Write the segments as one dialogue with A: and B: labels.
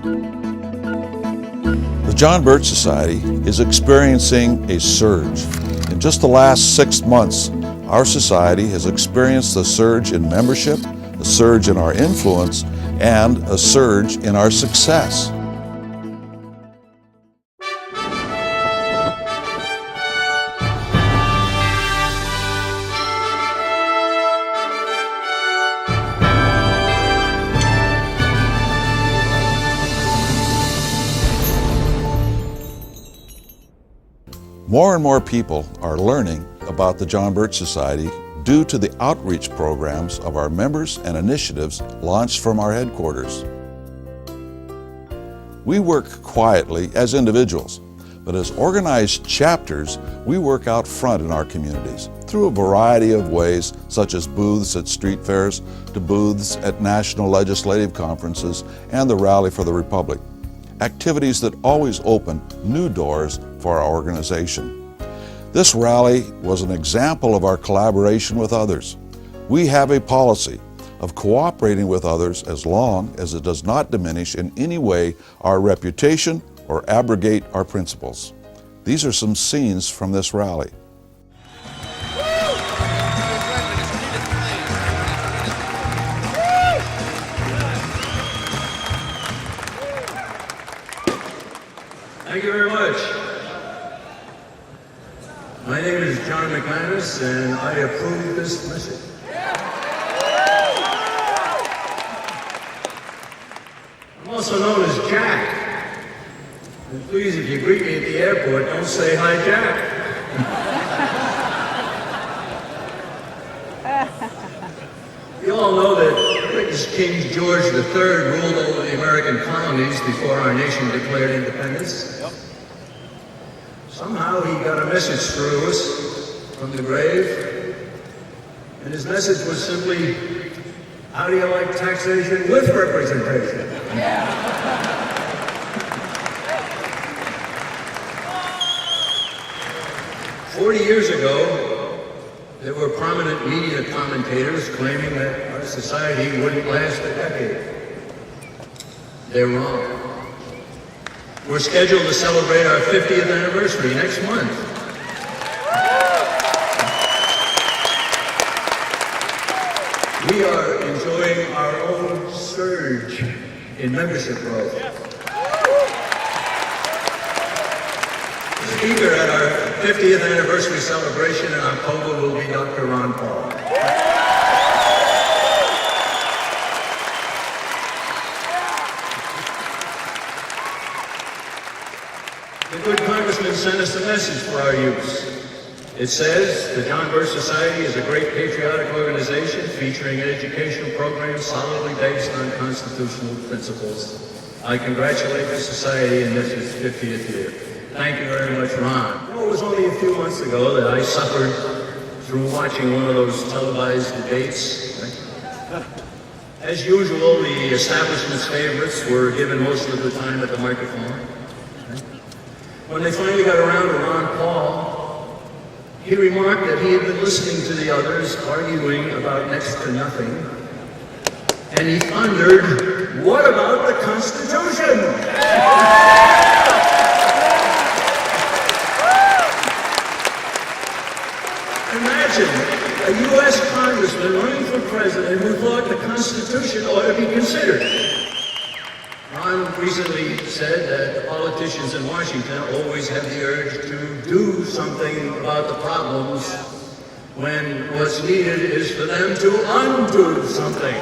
A: The John Birch Society is experiencing a surge. In just the last 6 months, our society has experienced a surge in membership, a surge in our influence, and a surge in our success. More and more people are learning about the John Birch Society due to the outreach programs of our members and initiatives launched from our headquarters. We work quietly as individuals, but as organized chapters, we work out front in our communities through a variety of ways, such as booths at street fairs to booths at national legislative conferences and the Rally for the Republic. Activities that always open new doors for our organization. This rally was an example of our collaboration with others. We have a policy of cooperating with others as long as it does not diminish in any way our reputation or abrogate our principles. These are some scenes from this rally.
B: Thank you very much. My name is John McManus, and I approve this message. I'm also known as Jack. And please, if you greet me at the airport, don't say, "Hi, Jack." You all know that British King George III ruled over the American colonies before our nation declared independence. Somehow he got a message through us from the grave, and his message was simply, "How do you like taxation with representation?" Yeah. 40 years ago, there were prominent media commentators claiming that our society wouldn't last a decade. They're wrong. We're scheduled to celebrate our 50th anniversary next month. We are enjoying our own surge in membership growth. The speaker at our 50th anniversary celebration in October will be Dr. Ron Paul. The good congressman sent us a message for our youth. It says, the John Birch Society is a great patriotic organization featuring an educational program solidly based on constitutional principles. I congratulate the Society in this 50th year. Thank you very much, Ron. You know, it was only a few months ago that I suffered through watching one of those televised debates. As usual, the establishment's favorites were given most of the time at the microphone. When they finally got around to Ron Paul, he remarked that he had been listening to the others arguing about next to nothing, and he thundered, "What about the Constitution?" Imagine a U.S. congressman running for president who thought the Constitution ought to be considered. Ron recently said that the politicians in Washington always have the urge to do something about the problems when what's needed is for them to undo something.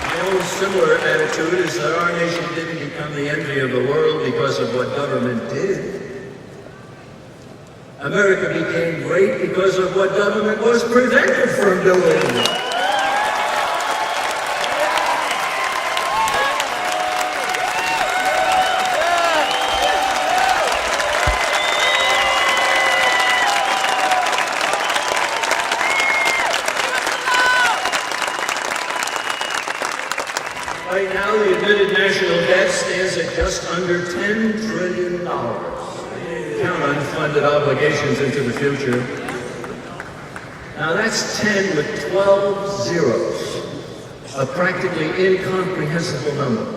B: My own similar attitude is that our nation didn't become the envy of the world because of what government did. America became great because of what government was prevented from doing. Right now, the admitted national debt stands at just under $10 trillion. Count unfunded obligations into the future. Now that's 10 with 12 zeros. a practically incomprehensible number.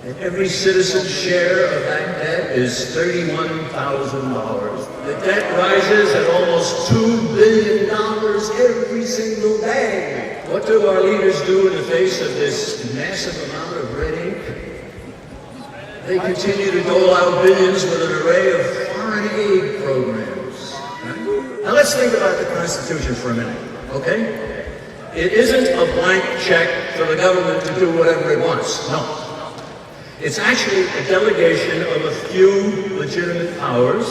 B: And every citizen's share of that debt is $31,000. The debt rises at almost $2 billion every single day. What do our leaders do in the face of this massive amount of red ink? They continue to dole out billions with an array of foreign aid programs. Now let's think about the Constitution for a minute, okay? It isn't a blank check for the government to do whatever it wants, no. It's actually a delegation of a few legitimate powers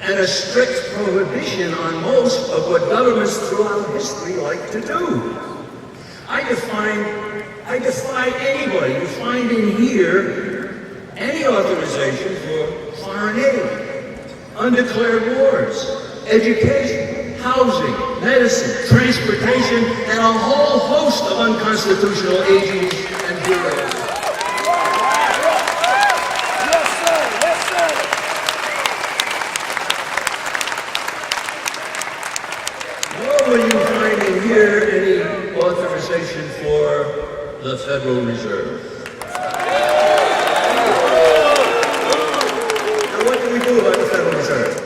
B: and a strict prohibition on most of what governments throughout history like to do. I defy anybody to find in here any authorization for foreign aid, undeclared wars, education, housing, medicine, transportation, and a whole host of unconstitutional agencies and bureaus. Nor will you find in here any authorization for the Federal Reserve. Now what do we do about the Federal Reserve?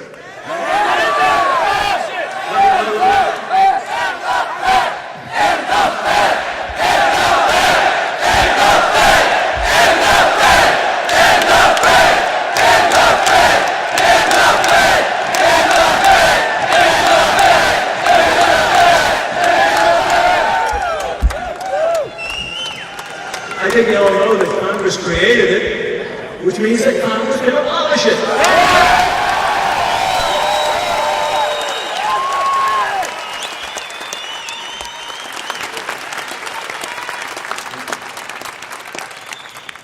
B: I think you all know that Congress created it, which means that Congress can abolish it.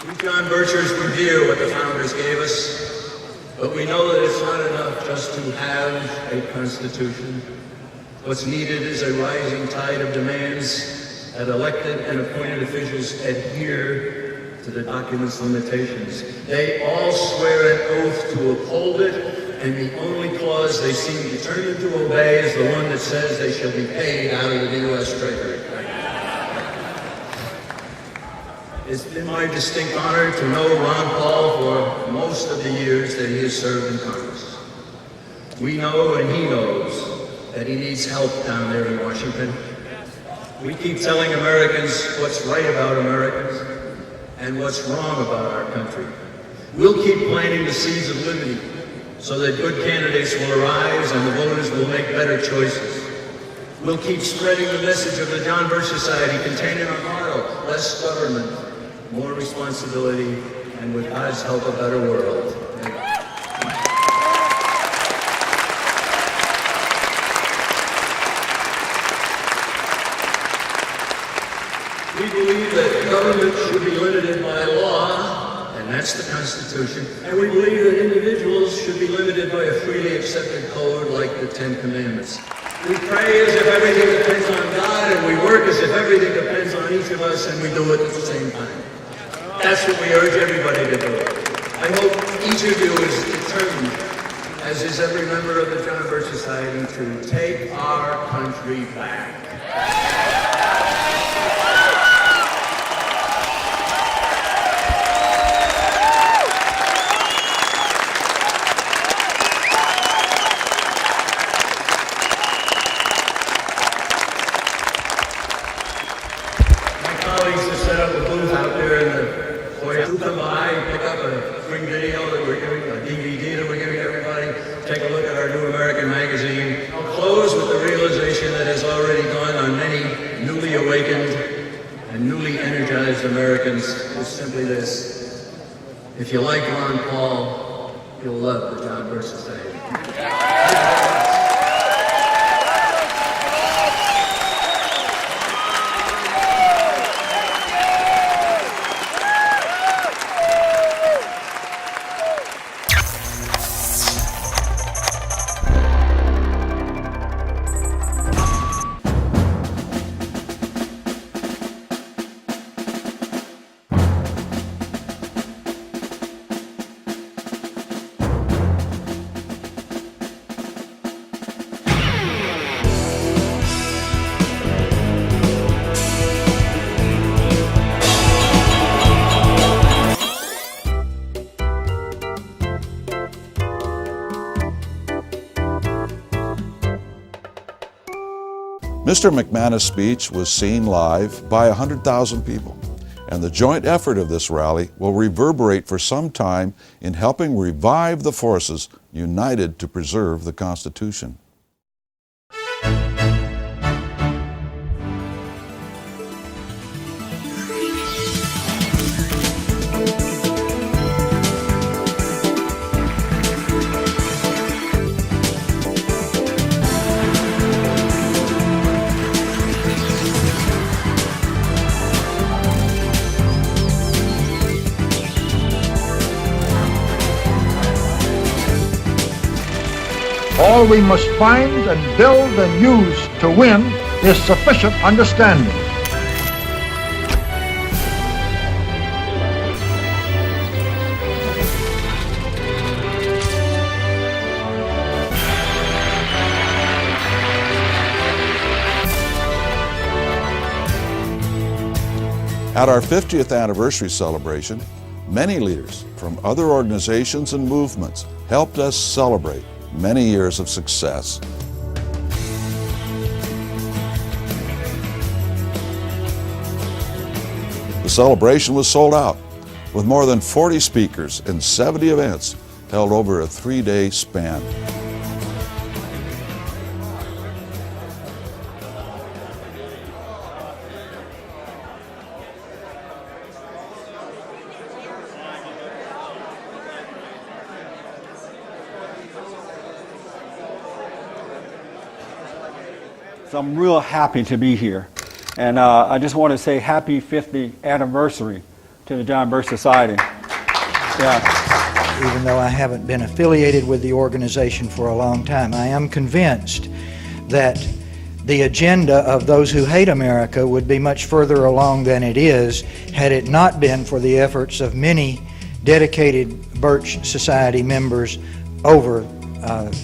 B: We John Birchers revere what the founders gave us, but we know that it's not enough just to have a Constitution. What's needed is a rising tide of demands that elected and appointed officials adhere to the document's limitations. They all swear an oath to uphold it, and the only clause they seem determined to obey is the one that says they shall be paid out of the U.S. Treasury. It's been my distinct honor to know Ron Paul for most of the years that he has served in Congress. We know and he knows that he needs help down there in Washington. We keep telling Americans what's right about Americans and what's wrong about our country. We'll keep planting the seeds of liberty so that good candidates will arise and the voters will make better choices. We'll keep spreading the message of the John Birch Society contained in our motto, less government, more responsibility, and with God's help, a better world. We believe that government should be limited by law, and that's the Constitution, and we believe that individuals should be limited by a freely accepted code like the Ten Commandments. We pray as if everything depends on God, and we work as if everything depends on each of us, and we do it at the same time. That's what we urge everybody to do. I hope each of you is determined, as is every member of the John Birch Society, to take our country back. Set up a booth out there in the foyer. Do come by and pick up a free video that we're giving, a DVD that we're giving everybody. Take a look at our New American magazine. I'll close with the realization that has already dawned on many newly awakened and newly energized Americans is simply this. If you like Ron Paul, you'll love the John Birch Society.
A: Mr. McManus' speech was seen live by 100,000 people, and the joint effort of this rally will reverberate for some time in helping revive the forces united to preserve the Constitution.
C: All we must find and build and use to win is sufficient understanding.
A: At our 50th anniversary celebration, many leaders from other organizations and movements helped us celebrate many years of success. The celebration was sold out, with more than 40 speakers and 70 events held over a 3-day span.
D: So I'm real happy to be here. And I just want to say happy 50th anniversary to the John Birch Society. Yeah.
E: Even though I haven't been affiliated with the organization for a long time, I am convinced that the agenda of those who hate America would be much further along than it is had it not been for the efforts of many dedicated Birch Society members over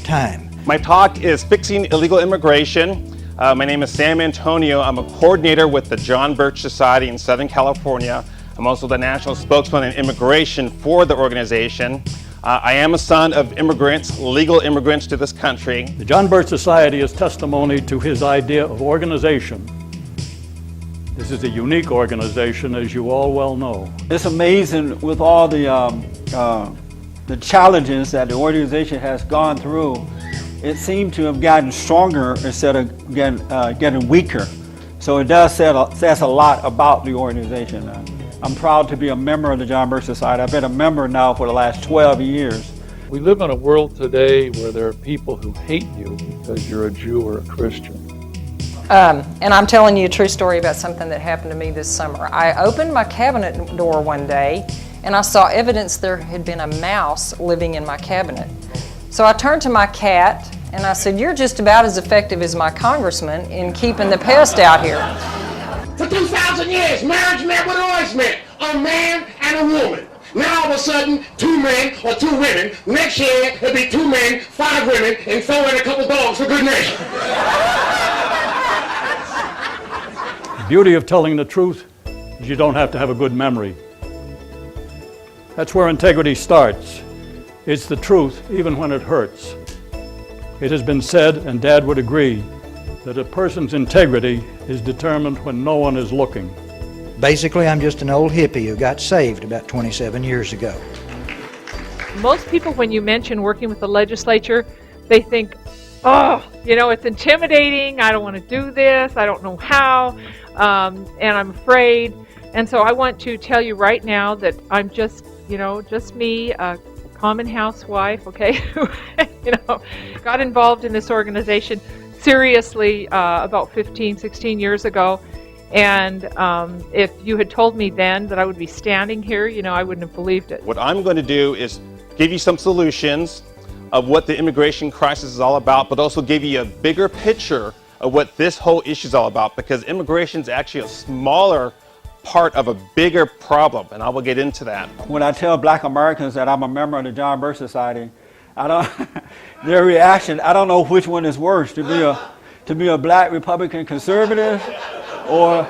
E: time.
F: My talk is Fixing Illegal Immigration. My name is Sam Antonio. I'm a coordinator with the John Birch Society in Southern California. I'm also the national spokesman on immigration for the organization. I am a son of immigrants, legal immigrants to this country.
G: The John Birch Society is testimony to his idea of organization. This is a unique organization, as you all well know.
D: It's amazing with all the challenges that the organization has gone through. It seemed to have gotten stronger instead of getting weaker. So it does says a lot about the organization. I'm proud to be a member of the John Birch Society. I've been a member now for the last 12 years.
G: We live in a world today where there are people who hate you because you're a Jew or a Christian.
H: And I'm telling you a true story about something that happened to me this summer. I opened my cabinet door one day and I saw evidence there had been a mouse living in my cabinet. So I turned to my cat and I said, "You're just about as effective as my congressman in keeping the pest out here."
I: For 2,000 years, marriage meant what it always meant, a man and a woman. Now all of a sudden, 2 men or 2 women. Next year, it'll be 2 men, 5 women, and throw in a couple dogs for good measure.
G: The beauty of telling the truth is you don't have to have a good memory. That's where integrity starts. It's the truth, even when it hurts. It has been said, and Dad would agree, that a person's integrity is determined when no one is looking.
E: Basically, I'm just an old hippie who got saved about 27 years ago.
J: Most people, when you mention working with the legislature, they think, oh, you know, it's intimidating, I don't want to do this, I don't know how, and I'm afraid. And so I want to tell you right now that I'm just, just me, a common housewife, okay, who, got involved in this organization seriously about 15, 16 years ago. And if you had told me then that I would be standing here, I wouldn't have believed it.
F: What I'm going to do is give you some solutions of what the immigration crisis is all about, but also give you a bigger picture of what this whole issue is all about, because immigration is actually a smaller part of a bigger problem, and I will get into that.
D: When I tell Black Americans that I'm a member of the John Birch Society, their reaction, I don't know which one is worse, to be a Black Republican conservative or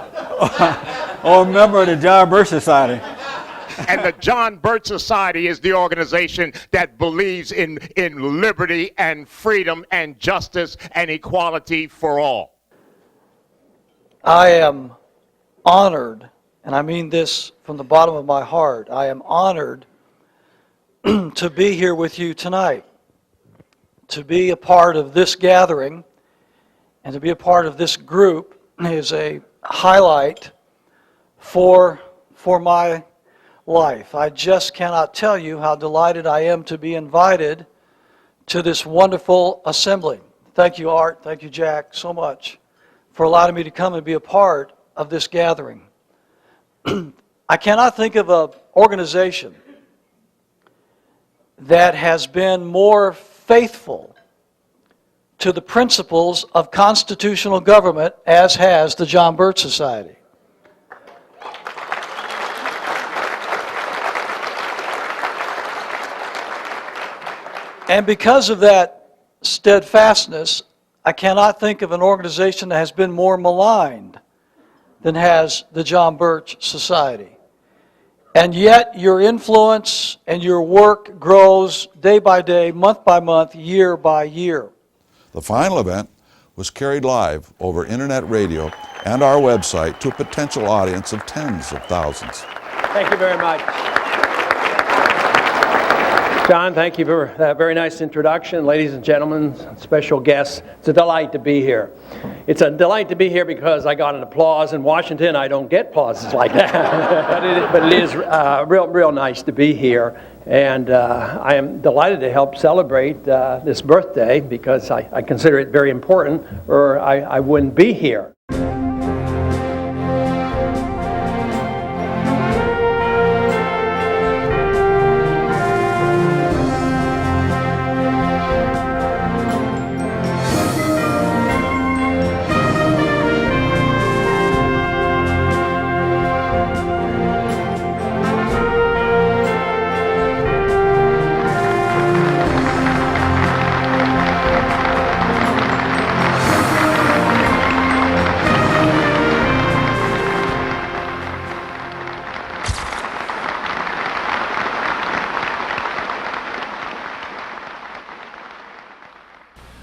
D: a member of the John Birch Society.
I: And the John Birch Society is the organization that believes in liberty and freedom and justice and equality for all.
K: I am honored, and I mean this from the bottom of my heart, I am honored to be here with you tonight, to be a part of this gathering, and to be a part of this group is a highlight for my life. I just cannot tell you how delighted I am to be invited to this wonderful assembly. Thank you, Art. Thank you, Jack, so much for allowing me to come and be a part of this gathering. I cannot think of an organization that has been more faithful to the principles of constitutional government as has the John Birch Society. And because of that steadfastness, I cannot think of an organization that has been more maligned than has the John Birch Society. And yet your influence and your work grows day by day, month by month, year by year.
A: The final event was carried live over internet radio and our website to a potential audience of tens of thousands.
L: Thank you very much. John, thank you for that very nice introduction. Ladies and gentlemen, special guests, it's a delight to be here. It's a delight to be here because I got an applause. In Washington, I don't get applauses like that. but it is real nice to be here. And I am delighted to help celebrate this birthday because I consider it very important, or I wouldn't be here.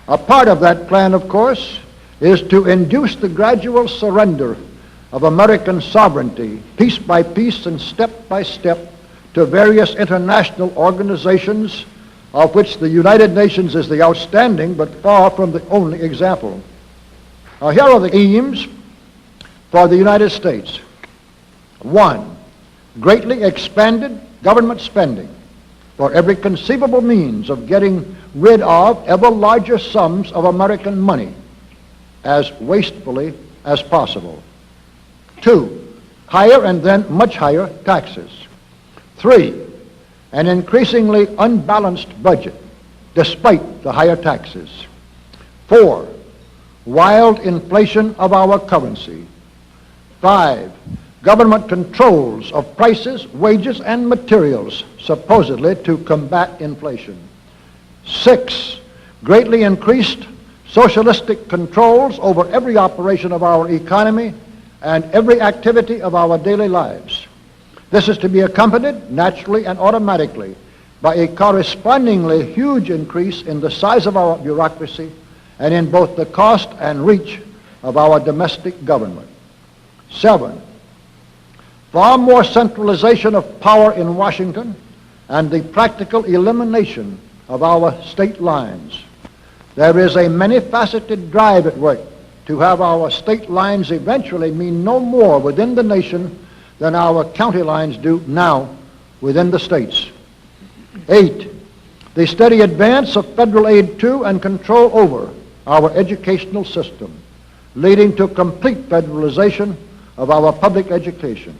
C: A part of that plan, of course, is to induce the gradual surrender of American sovereignty, piece by piece and step by step, to various international organizations, of which the United Nations is the outstanding but far from the only example. Now, here are the aims for the United States. 1, greatly expanded government spending for every conceivable means of getting rid of ever larger sums of American money as wastefully as possible. 2, higher and then much higher taxes. 3, an increasingly unbalanced budget despite the higher taxes. 4, wild inflation of our currency. 5, government controls of prices, wages, and materials, supposedly to combat inflation. 6, greatly increased socialistic controls over every operation of our economy and every activity of our daily lives. This is to be accompanied naturally and automatically by a correspondingly huge increase in the size of our bureaucracy and in both the cost and reach of our domestic government. 7, far more centralization of power in Washington and the practical elimination of our state lines. There is a many-faceted drive at work to have our state lines eventually mean no more within the nation than our county lines do now within the states. 8, the steady advance of federal aid to and control over our educational system, leading to complete federalization of our public education.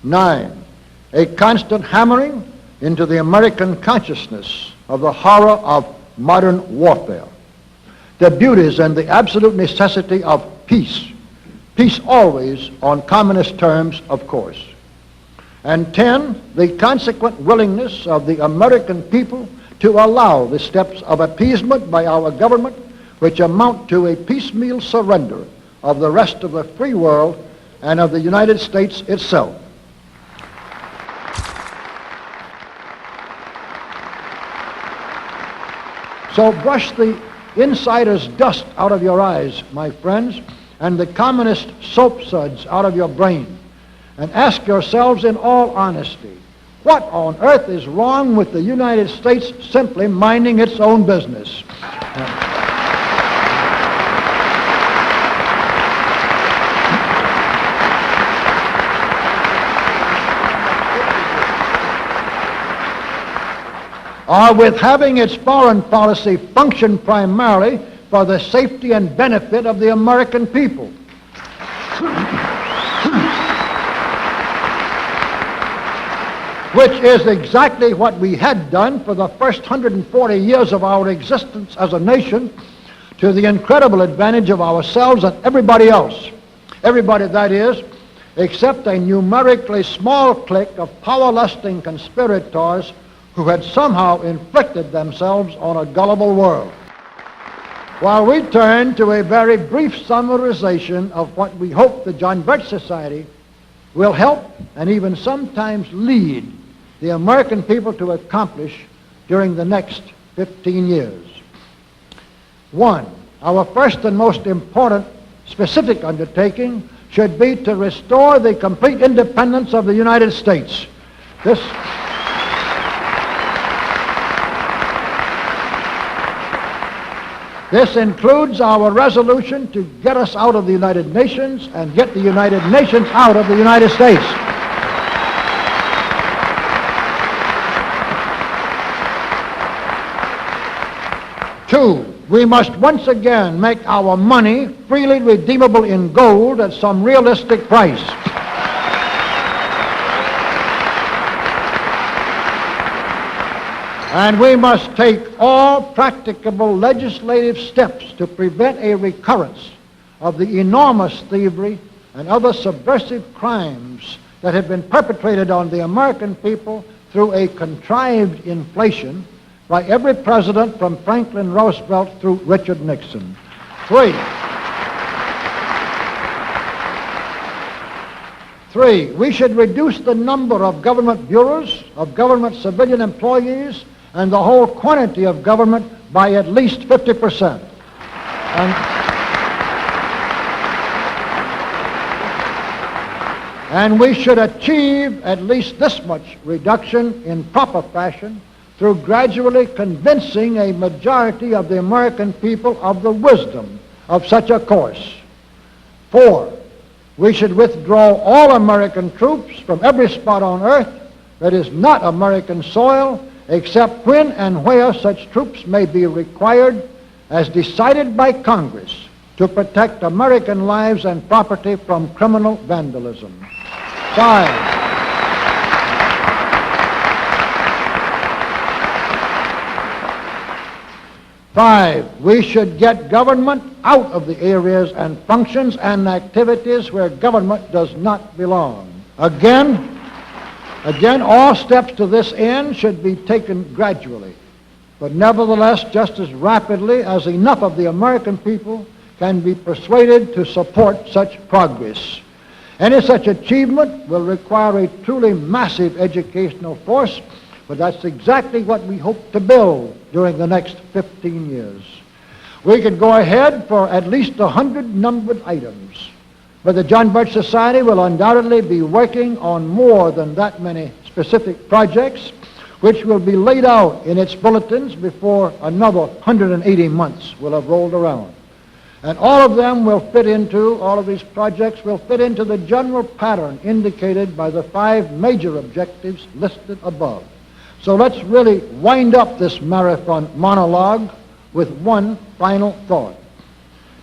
C: 9, a constant hammering into the American consciousness of the horror of modern warfare, the beauties and the absolute necessity of peace, peace always on communist terms, of course. And 10, the consequent willingness of the American people to allow the steps of appeasement by our government which amount to a piecemeal surrender of the rest of the free world and of the United States itself. So brush the insider's dust out of your eyes, my friends, and the communist soap suds out of your brain and ask yourselves in all honesty, what on earth is wrong with the United States simply minding its own business? Or with having its foreign policy function primarily for the safety and benefit of the American people. Which is exactly what we had done for the first 140 years of our existence as a nation, to the incredible advantage of ourselves and everybody else. Everybody, that is, except a numerically small clique of power-lusting conspirators who had somehow inflicted themselves on a gullible world. While we turn to a very brief summarization of what we hope the John Birch Society will help and even sometimes lead the American people to accomplish during the next 15 years. One, our first and most important specific undertaking should be to restore the complete independence of the United States. This includes our resolution to get us out of the United Nations and get the United Nations out of the United States. Two, we must once again make our money freely redeemable in gold at some realistic price. And we must take all practicable legislative steps to prevent a recurrence of the enormous thievery and other subversive crimes that have been perpetrated on the American people through a contrived inflation by every president from Franklin Roosevelt through Richard Nixon. Three, we should reduce the number of government bureaus, of government civilian employees, and the whole quantity of government by at least 50%. And we should achieve at least this much reduction in proper fashion through gradually convincing a majority of the American people of the wisdom of such a course. Four, we should withdraw all American troops from every spot on earth that is not American soil, except when and where such troops may be required as decided by Congress to protect American lives and property from criminal vandalism. Five, we should get government out of the areas and functions and activities where government does not belong. Again, all steps to this end should be taken gradually, but nevertheless just as rapidly as enough of the American people can be persuaded to support such progress. Any such achievement will require a truly massive educational force, but that's exactly what we hope to build during the next 15 years. We could go ahead for at least 100 numbered items, but the John Birch Society will undoubtedly be working on more than that many specific projects, which will be laid out in its bulletins before another 180 months will have rolled around. And all of these projects will fit into the general pattern indicated by the 5 major objectives listed above. So let's really wind up this marathon monologue with one final thought.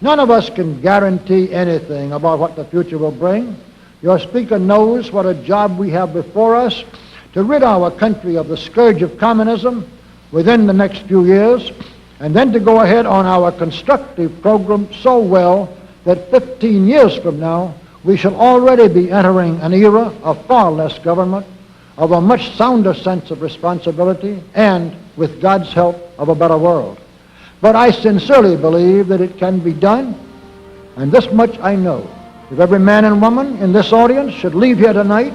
C: None of us can guarantee anything about what the future will bring. Your speaker knows what a job we have before us to rid our country of the scourge of communism within the next few years, and then to go ahead on our constructive program so well that 15 years from now we shall already be entering an era of far less government, of a much sounder sense of responsibility, and, with God's help, of a better world. But I sincerely believe that it can be done, and this much I know. If every man and woman in this audience should leave here tonight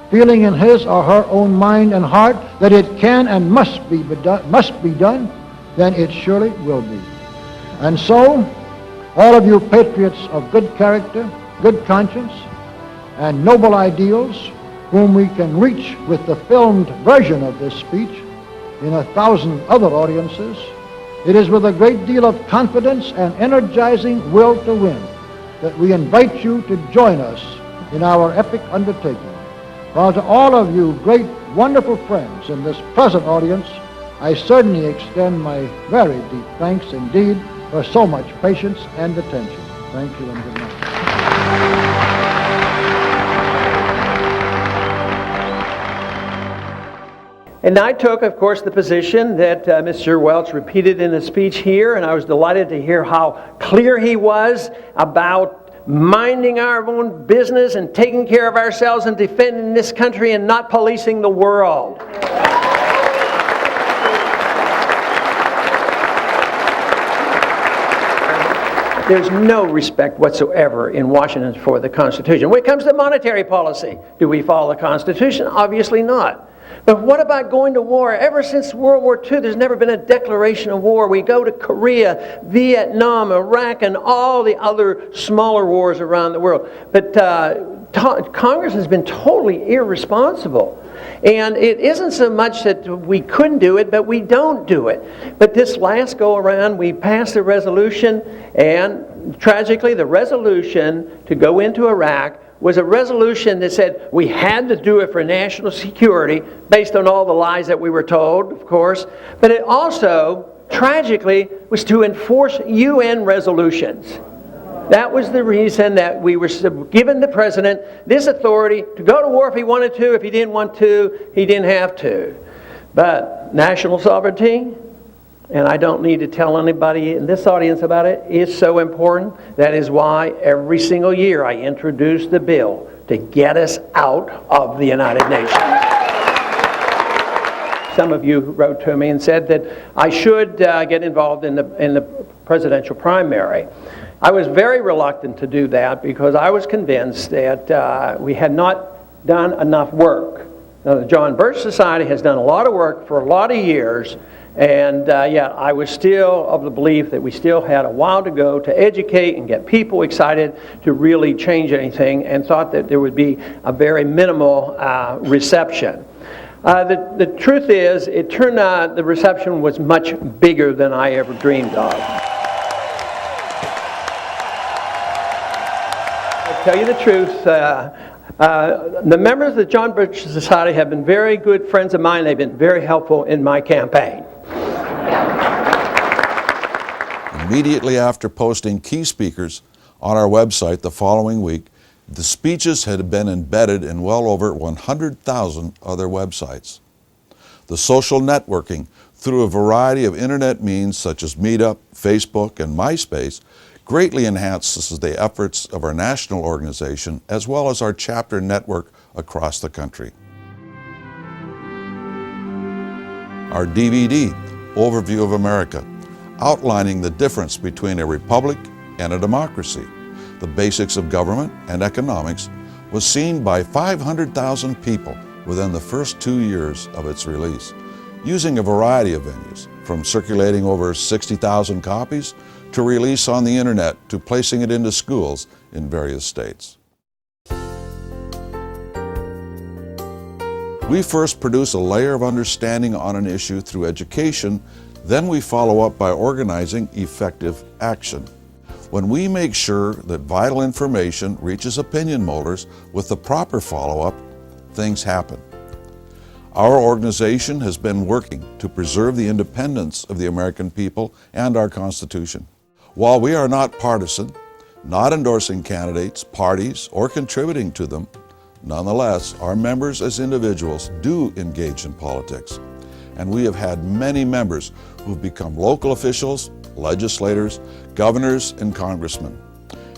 C: feeling in his or her own mind and heart that it can and must be done, then it surely will be. And so, All of you patriots of good character, good conscience, and noble ideals, whom we can reach with the filmed version of this speech in 1,000 other audiences, it is with a great deal of confidence and energizing will to win that we invite you to join us in our epic undertaking. While to all of you great, wonderful friends in this present audience, I certainly extend my very deep thanks indeed for so much patience and attention. Thank you and good night.
L: And I took, of course, the position that Mr. Welch repeated in the speech here, and I was delighted to hear how clear he was about minding our own business and taking care of ourselves and defending this country and not policing the world. There's no respect whatsoever in Washington for the Constitution. When it comes to monetary policy, do we follow the Constitution? Obviously not. But what about going to war? Ever since World War II, there's never been a declaration of war. We go to Korea, Vietnam, Iraq, and all the other smaller wars around the world. But Congress has been totally irresponsible. And it isn't so much that we couldn't do it, but we don't do it. But this last go around, we passed a resolution, and tragically, the resolution to go into Iraq was a resolution that said we had to do it for national security, based on all the lies that we were told, of course. But it also, tragically, was to enforce UN resolutions. That was the reason that we were given the president this authority to go to war if he wanted to. If he didn't want to, he didn't have to. But national sovereignty, and I don't need to tell anybody in this audience about it, is so important. That is why every single year I introduce the bill to get us out of the United Nations. Some of you wrote to me and said that I should get involved in the presidential primary. I was very reluctant to do that because I was convinced that we had not done enough work. Now, the John Birch Society has done a lot of work for a lot of years, and yet I was still of the belief that we still had a while to go to educate and get people excited to really change anything, and thought that there would be a very minimal reception. The truth is, it turned out the reception was much bigger than I ever dreamed of. I'll tell you the truth, the members of the John Birch Society have been very good friends of mine. They've been very helpful in my campaign.
A: Immediately after posting key speakers on our website the following week, the speeches had been embedded in well over 100,000 other websites. The social networking through a variety of internet means such as Meetup, Facebook, and MySpace greatly enhances the efforts of our national organization as well as our chapter network across the country. Our DVD, Overview of America, outlining the difference between a republic and a democracy, the basics of government and economics, was seen by 500,000 people within the first 2 years of its release, using a variety of venues, from circulating over 60,000 copies to release on the internet to placing it into schools in various states. We first produce a layer of understanding on an issue through education, then we follow up by organizing effective action. When we make sure that vital information reaches opinion molders with the proper follow-up, things happen. Our organization has been working to preserve the independence of the American people and our Constitution. While we are not partisan, not endorsing candidates, parties, or contributing to them, nonetheless, our members as individuals do engage in politics. And we have had many members who've become local officials, legislators, governors, and congressmen.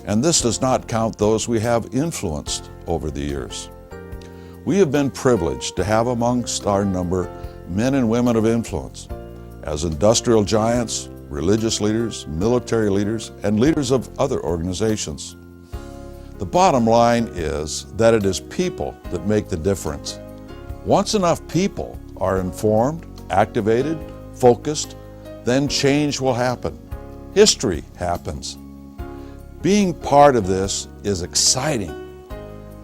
A: And this does not count those we have influenced over the years. We have been privileged to have amongst our number men and women of influence as industrial giants, religious leaders, military leaders, and leaders of other organizations. The bottom line is that it is people that make the difference. Once enough people are informed, activated, focused, then change will happen. History happens. Being part of this is exciting.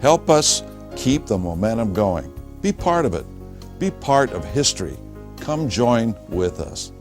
A: Help us keep the momentum going. Be part of it. Be part of history. Come join with us.